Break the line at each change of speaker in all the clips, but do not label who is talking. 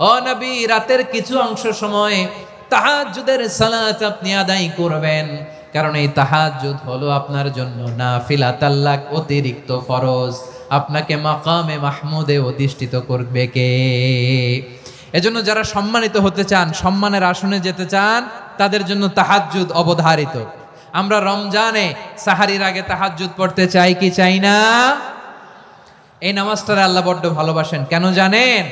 ও নবী, রাতের কিছু অংশ সময় তাহাজ্জুদের সালাত আপনি আদায় করবেন, কারণ এই তাহাজ্জুদ হলো আপনার জন্য নাফিলাত, আল্লাহ অতিরিক্ত ফরজ। আপনাকে মাকামে মাহমুদে অধিষ্ঠিত করবে কে? এজন্য যারা সম্মানিত হতে চান, সম্মানের আসনে যেতে চান, তাদের জন্য তাহাজ্জুদ অবধারিত। আমরা রমজানে সাহারির আগে তাহাজ্জুদ পড়তে চাই কি চাই না? এই নামাজটারে আল্লাহ বড্ড ভালোবাসেন, কেন জানেন?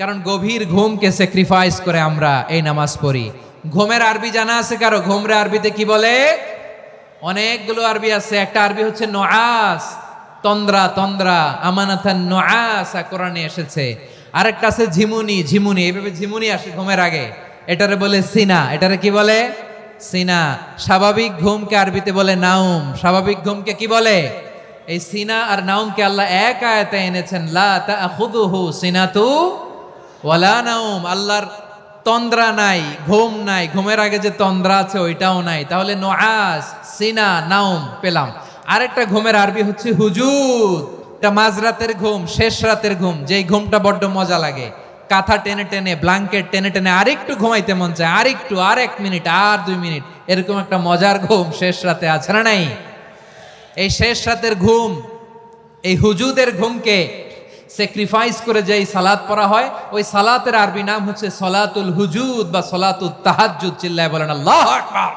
কারণ গভীর ঘুমকে স্যাক্রিফাইস করে আমরা এই নামাজ পড়ি। ঘুমের আরবি জানা আছে কারো? ঘুমরে আরবিতে কি বলে? অনেকগুলো আরবি আছে। একটা আরবি হচ্ছে নুআস, তন্দ্রা, তন্দ্রা, আমানাতান নুআসা কোরআনে এসেছে। আরেকটা আছে ঝিমুনি, ঝিমুনি, এইভাবে ঝিমুনি আসে ঘুমের আগে, এটারে বলে সিনা। এটারে কি বলে? সিনা। স্বাভাবিক ঘুমকে আরবিতে বলে নাউম। স্বাভাবিক ঘুমকে কি বলে? এই সিনা আর নাউমকে আল্লাহ এক আয়াতে এনেছেন, লা তাখুযুহু সিনাতু ওয়ালা নাউম। আল্লাহর তন্দ্রা নাই, ঘুম নাই। ঘুমের আগে যে তন্দ্রা আছে ওইটাও নাই। তাহলে নুআস, সিনা, নাউম পেলাম। আরেকটা ঘুমের আরবি হচ্ছে হুজুদ। এটা মাঝরাতের ঘুম, শেষ রাতের ঘুম, যেই ঘুমটা বড্ড মজা লাগে। কাঁথা টেনে টেনে, ব্ল্যাঙ্কেট টেনে টেনে আরেকটু ঘুমাইতে মন চায়, আরেকটু, আর 1 মিনিট, আর 2 মিনিট, এরকম একটা মজার ঘুম শেষ রাতে আছে না নাই? এই শেষ রাতের ঘুম, এই হুজুদের ঘুমকে স্যাক্রিফাইস করে যেই সালাত পড়া হয়, ওই সালাতের আরবি নাম হচ্ছে সলাতুল হুজুদ বা সলাতুত তাহাজ্জুদ। চিল্লায় বলেন আল্লাহু আকবার।